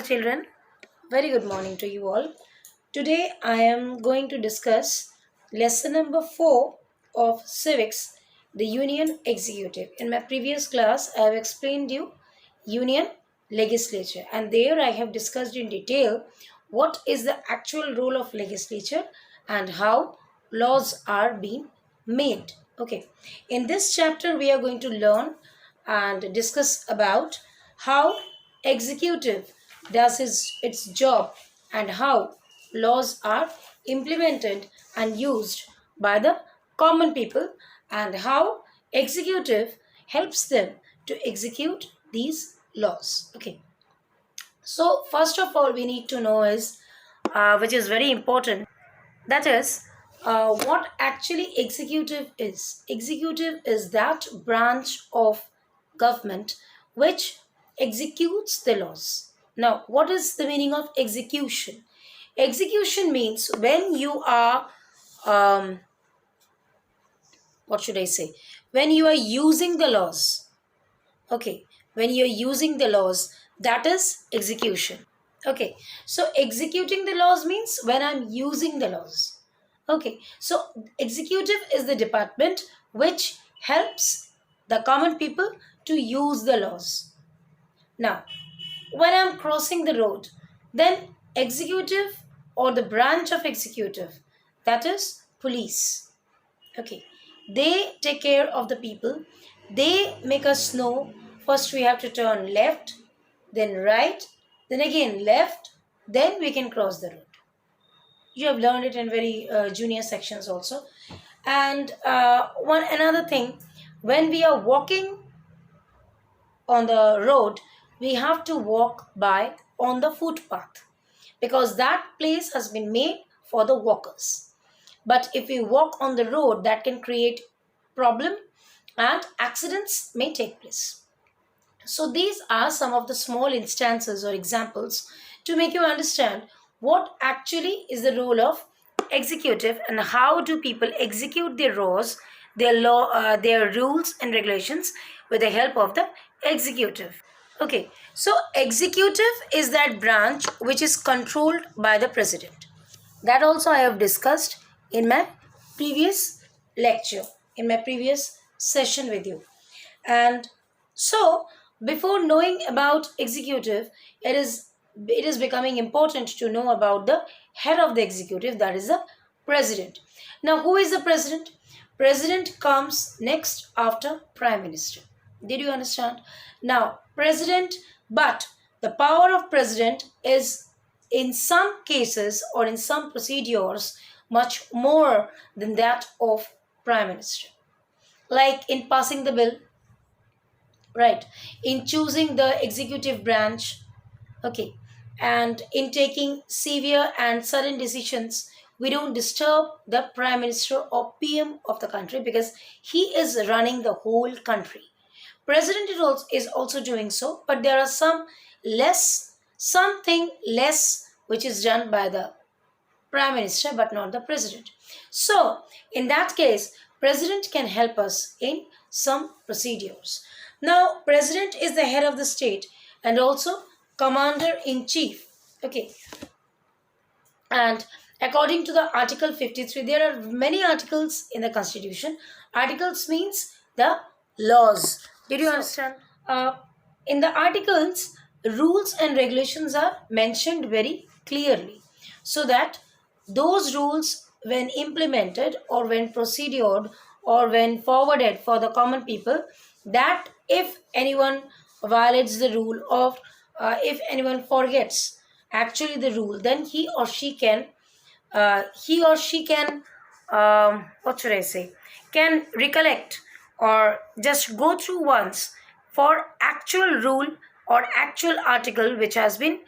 children. Very good morning to you all. Today I am going to discuss lesson number 4 of civics, the union executive. In my previous class I have explained you union legislature, and there I have discussed in detail what is the actual role of legislature and how laws are being made. Okay. In this chapter we are going to learn and discuss about how executive does its job and how laws are implemented and used by the common people and how executive helps them to execute these laws. Okay, so first of all we need to know is which is very important, that is what actually executive is. Executive is that branch of government which executes the laws. Now, what is the meaning of execution? Execution means when you are, um, what should I say? When you are using the laws. Okay, when you are using the laws, that is execution. Okay, so executing the laws means when I'm using the laws. Okay, so executive is the department which helps the common people to use the laws. Now, when I'm crossing the road, then executive or the branch of executive, that is police. Okay, they take care of the people. They make us know first we have to turn left, then right, then again left, then we can cross the road. You have learned it in very junior sections also. And one another thing, when we are walking on the road, we have to walk by on the footpath because that place has been made for the walkers. But if we walk on the road, that can create problem and accidents may take place. So these are some of the small instances or examples to make you understand what actually is the role of executive and how do people execute their laws, their rules and regulations with the help of the executive. Okay, so executive is that branch which is controlled by the president. That also I have discussed in my previous lecture, in my previous session with you. And so, before knowing about executive, it is becoming important to know about the head of the executive, that is the president. Now, who is the president? President comes next after prime minister. Did you understand? Now, president, but the power of president is in some cases or in some procedures much more than that of prime minister, like in passing the bill, right, in choosing the executive branch, okay, and in taking severe and sudden decisions. We don't disturb the prime minister or pm of the country because he is running the whole country. President is also doing so, but there are something less which is done by the prime minister but not the president. So in that case, president can help us in some procedures. Now president is the head of the state and also commander in chief. Okay, and according to the article 53, there are many articles in the constitution. Articles means the laws. Did you understand? uh, in the articles, rules and regulations are mentioned very clearly, so that those rules when implemented or when procedured or when forwarded for the common people, that if anyone violates the rule or if anyone forgets actually the rule, then he or she can what should I say, can recollect or just go through once for actual rule or actual article which has been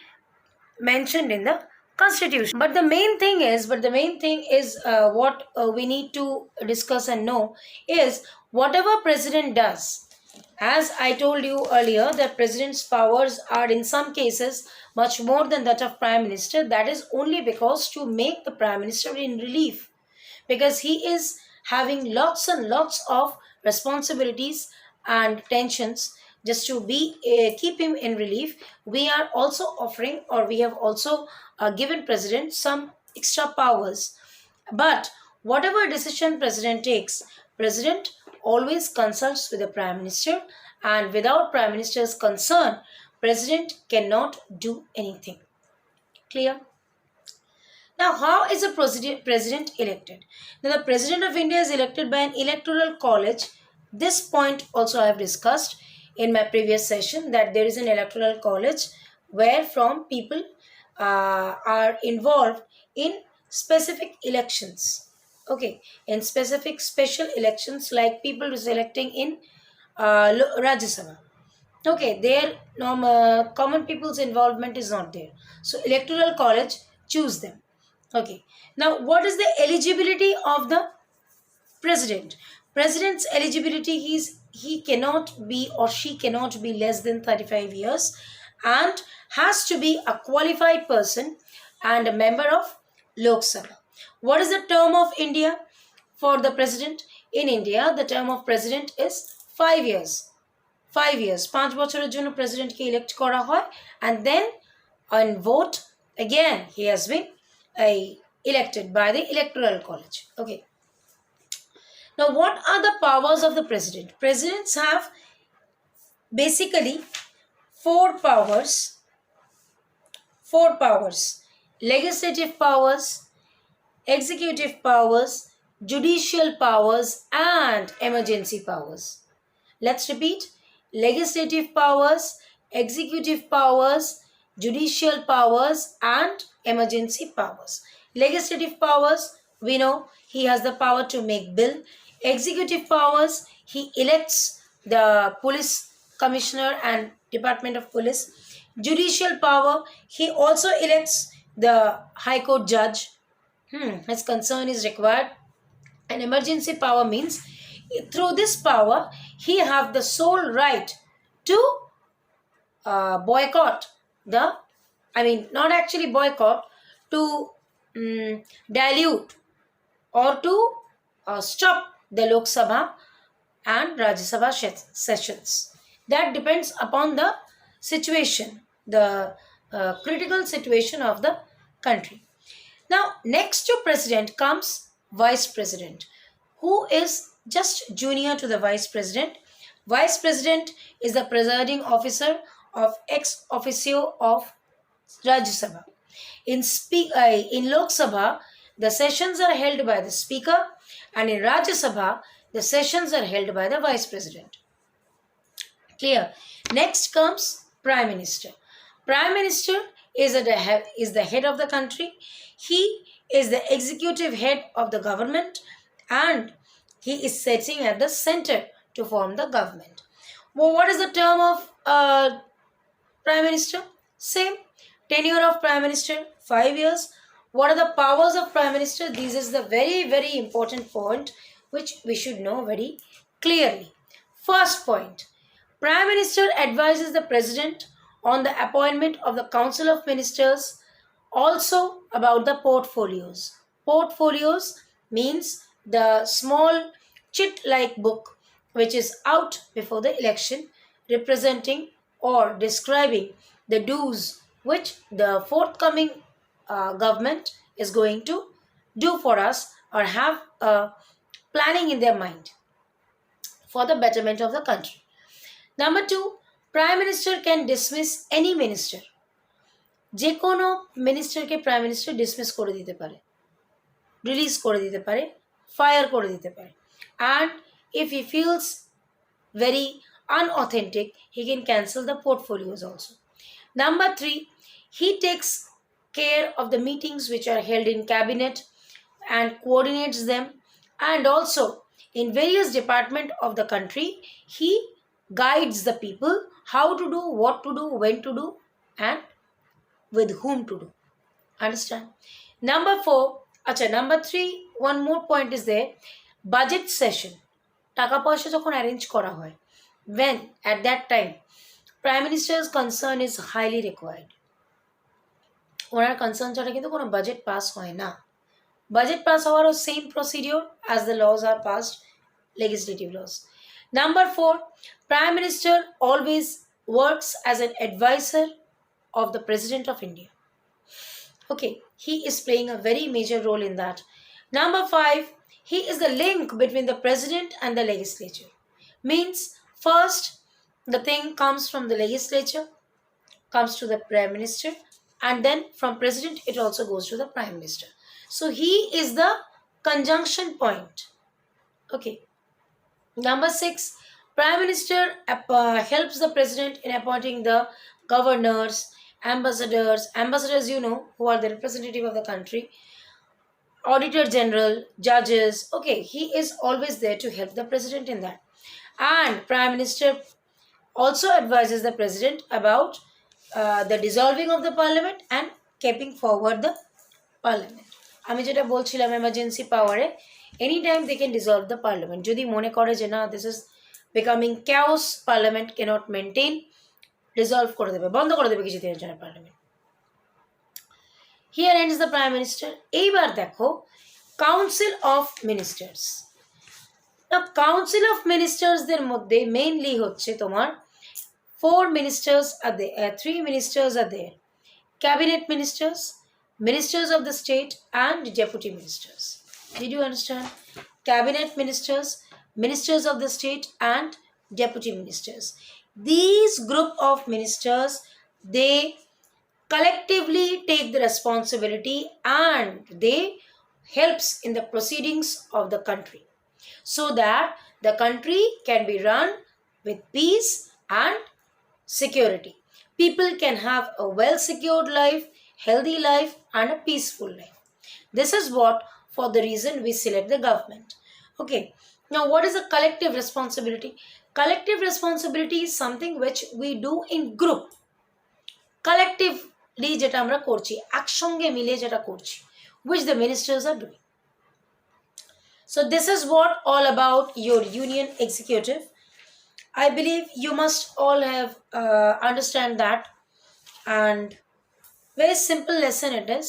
mentioned in the constitution. But the main thing is what we need to discuss and know is whatever president does. As I told you earlier, that president's powers are in some cases much more than that of prime minister. That is only because to make the prime minister in relief, because he is having lots and lots of responsibilities and tensions just to be keep him in relief, we are also offering, or we have also given president some extra powers. But whatever decision president takes, president always consults with the prime minister, and without prime minister's concern, president cannot do anything. Clear? Now, how is a president elected? Now, the president of India is elected by an electoral college. This point also I have discussed in my previous session, that there is an electoral college where from people are involved in specific elections. Okay, in specific special elections, like people who is electing in Rajya Sabha. Okay, their common people's involvement is not there. So electoral college choose them. Okay. Now, what is the eligibility of the president? President's eligibility is he cannot be, or she cannot be less than 35 years, and has to be a qualified person and a member of Lok Sabha. What is the term of India for the president? In India, the term of president is 5 years. 5 years, 5 বছরের জন্য প্রেসিডেন্টকে elect করা হয়, and then on vote again he has been elected by the electoral college. Okay. Now, what are the powers of the president? Presidents have basically four powers. Legislative powers, executive powers, judicial powers, and emergency powers. Let's repeat: legislative powers, executive powers, judicial powers, and emergency powers. Legislative powers, we know he has the power to make bill. Executive powers, he elects the police commissioner and department of police. Judicial power, he also elects the high court judge. His concern is required. And emergency power means through this power he have the sole right to boycott the, not actually boycott, to dilute or to stop the Lok Sabha and Rajya Sabha sessions. That depends upon the situation, the critical situation of the country. Now, next to president comes vice president, who is just junior to the vice president. Vice president is the presiding officer of ex officio of Rajya Sabha. In Lok Sabha, the sessions are held by the speaker, and in Rajya Sabha, the sessions are held by the vice president. Clear? Next comes prime minister. Prime minister is the head of the country. He is the executive head of the government, and he is sitting at the center to form the government. Well, what is the term of prime minister? Same. Tenure of prime minister, 5 years. What are the powers of prime minister? This is the very, very important point which we should know very clearly. First point: prime minister advises the president on the appointment of the council of ministers, also about the portfolios. Portfolios means the small chit-like book which is out before the election, representing or describing the do's which the forthcoming government is going to do for us, or have planning in their mind for the betterment of the country. Number 2, prime minister can dismiss any minister. যে কোনো মিনিস্টারকে prime minister dismiss করে দিতে পারে, release করে দিতে পারে, fire করে দিতে পারে, and if he feels very unauthentic, he can cancel the portfolios also. Number 3, he takes care of the meetings which are held in cabinet and coordinates them, and also in various departments of the country he guides the people how to do, what to do, when to do, and with whom to do. Understand? Number 4, number 3, one more point is there: budget session. টাকা পয়সা যখন arrange করা হয়, when at that time prime minister's concern is highly required. ওনার concern ছাড়া কিন্তু কোনো budget pass হয় না। বাজেট পাস হওয়ারও same procedure as the laws are passed, legislative laws. Number 4, Prime Minister always works as an advisor of the President of India. Okay, he is playing a very major role in that. Number 5, he is the link between the President and the legislature. Means, first, the thing comes from the legislature, comes to the Prime Minister, and then from President, it also goes to the Prime Minister. So, he is the conjunction point. Okay. Number 6, Prime Minister helps the President in appointing the governors, ambassadors, who are the representative of the country, Auditor General, judges. Okay, he is always there to help the President in that. And Prime Minister also advises the President about the dissolving of the Parliament and keeping forward the Parliament. আমি যেটা বলছিলাম emergency পাওয়ারে any time they can dissolve the parliament যদি মনে করে যে না this is becoming chaos parliament cannot maintain dissolve করে দেবে বন্ধ করে দেবে কিছুদিনের জন্য parliament here ends the prime minister এইবার দেখো council of ministers council of মিনিস্টার্সদের মধ্যে মেইনলি হচ্ছে তোমার 4 ministers are there 3 ministers are there cabinet ministers of the state and deputy ministers. Did you understand? Cabinet ministers, ministers of the state and deputy ministers. These group of ministers, they collectively take the responsibility and they helps in the proceedings of the country so that the country can be run with peace and security. People can have a well secured life, healthy life and a peaceful life. This is what for the reason we select the government. Okay, now what is a collective responsibility? Collective responsibility is something which we do in group. Collectively jeta amra korchi ekshonge mile jeta korchi which the ministers are doing. So this is what all about your union executive. I believe you must all have understand that, and very simple lesson it is,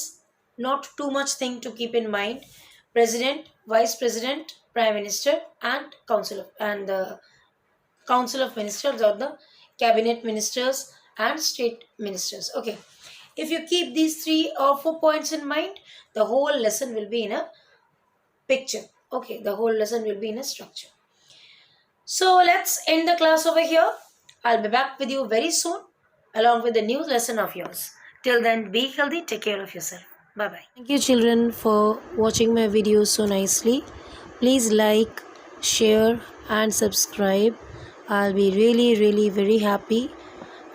not too much thing to keep in mind. President, Vice President, Prime Minister and the Council of Ministers or the Cabinet Ministers and State Ministers. Okay, if you keep these 3 or 4 points in mind, the whole lesson will be in a picture. Okay, the whole lesson will be in a structure. So let's end the class over here. I'll be back with you very soon along with the new lesson of yours. Till then, be healthy, take care of yourself. Bye-bye. Thank you children for watching my videos so nicely. Please like, share and subscribe. I'll be really very happy.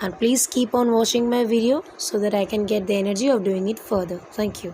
And please keep on watching my video so that I can get the energy of doing it further. Thank you.